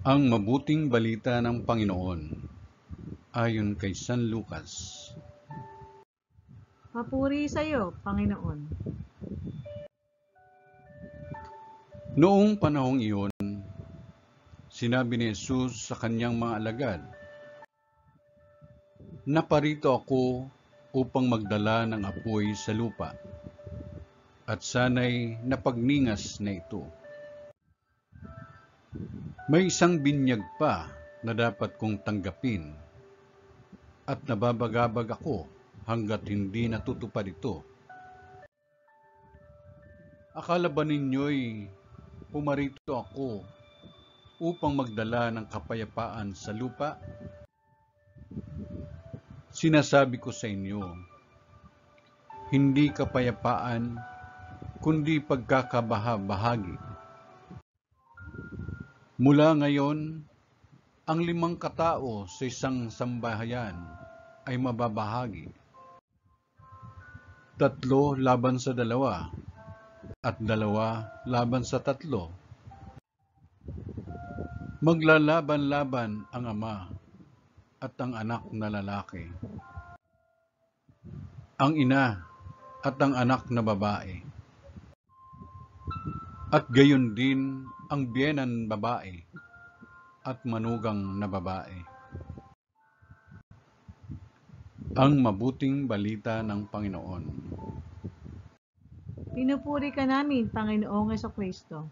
Ang mabuting balita ng Panginoon ayon kay San Lucas. Papuri sa iyo, Panginoon. Noong panahong iyon, sinabi ni Jesus sa kanyang mga alagad, "Naparito ako upang magdala ng apoy sa lupa, at sana'y napagningas na ito. May isang binyag pa na dapat kong tanggapin, at nababagabag ako hanggat hindi natutupad ito. Akala ba ninyo'y pumarito ako upang magdala ng kapayapaan sa lupa? Sinasabi ko sa inyo, hindi kapayapaan, kundi pagkakabaha-bahagi. Mula ngayon, ang 5 katao sa isang sambahayan ay mababahagi. 3 laban sa 2, at 2 laban sa 3. Maglalaban-laban ang ama at ang anak na lalaki, ang ina at ang anak na babae, at gayon din ang biyenan babae at manugang na babae." Ang mabuting balita ng Panginoon. Pinupuri ka namin, Panginoong Jesucristo.